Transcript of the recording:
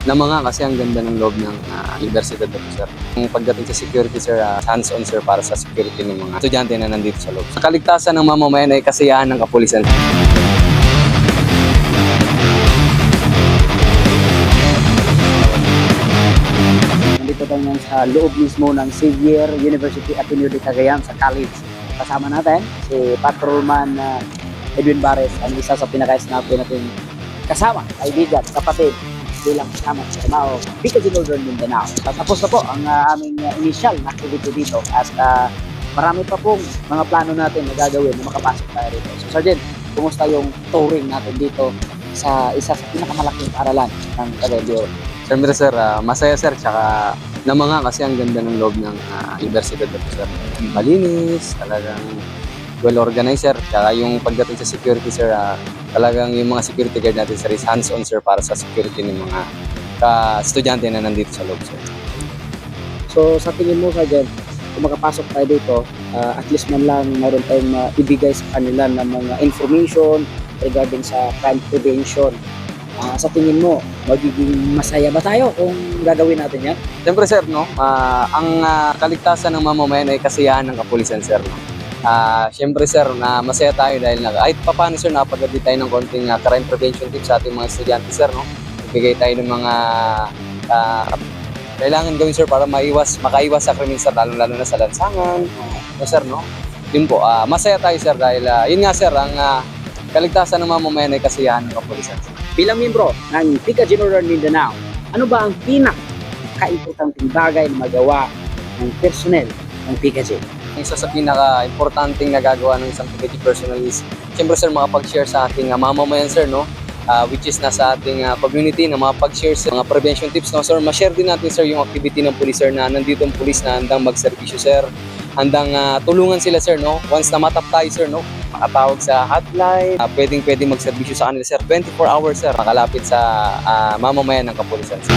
Namanga kasi ang ganda ng loob ng universidad na to, sir. Yung pagdating sa security, sir, hands-on, sir, para sa security ng mga estudyante na nandito sa loob. Sa kaligtasan ng mamamayan ay kasiyahan ng kapulisan. Nandito tayo ngayon sa loob mismo ng Xavier University Ateneo de Cagayan sa college. Kasama natin si Patrolman Edwin Bares, ang isa sa pinaka-snappy natin kasama, kaibigan, kapatid, bilang kasama sa Camao, Bicol Northern Mindanao. Tapos na po ang aming initial na activity dito at marami pa pong mga plano natin na gagawin na makapasok tayo rito. So Sergeant, kumusta yung touring natin dito sa isa sa pinakamalaking paaralan ng Cagayan de Oro? Siyempre, sir, masaya, sir, tsaka namanga kasi ang ganda ng loob ng universidad na to, sir. Malinis, talagang well-organized, sir. Tsaka yung pagdating sa security, sir, talagang yung mga security guard natin, sir, is hands-on, sir, para sa security ng mga estudyante na nandito sa loob, sir. So sa tingin mo, Sergeant, kung makapasok tayo dito, at least man lang mayroon tayong ibigay sa kanila ng mga information regarding sa crime prevention. Sa tingin mo, magiging masaya ba tayo kung gagawin natin yan? Siyempre, sir, no, ang kaligtasan ng mamamayan ay kasiyahan ng kapulisan, sir, no. Siyempre, sir, na masaya tayo dahil kahit paano, sir, napagdadi tayo ng konting crime prevention tips sa ating mga estudyante, sir, no. Ibigay tayo ng mga kailangan gawin, sir, para makaiwas sa krimen, sir, lalo na sa lansangan, no, sir, no. Yun po, masaya tayo, sir, dahil yun nga, sir, ang kaligtasan ng mamamayan ay kasiyahan ng kapulisan, sir. Bilang membro ng Bicol Northern Mindanao, ano ba ang pinaka-importanting bagay na magawa ng personnel ng PICAG? Isa sa pinaka-importanting nagagawa ng isang PICAG personnel is, siyempre, sir, makapag-share sa ating mamamayan, sir, no? Which is nasa ating community na makapag-share sa mga prevention tips, no? Sir, ma-share din natin, sir, yung activity ng police, sir, na nandito ang police na handang mag-servisyo, sir. Handang tulungan sila, sir, no? Once na matap tayo, sir, no? Makatawag sa hotline, pwedeng mag-servisyo sa kanila, sir. 24 hours, sir, makalapit sa mamamayan ng kapulisan, sir.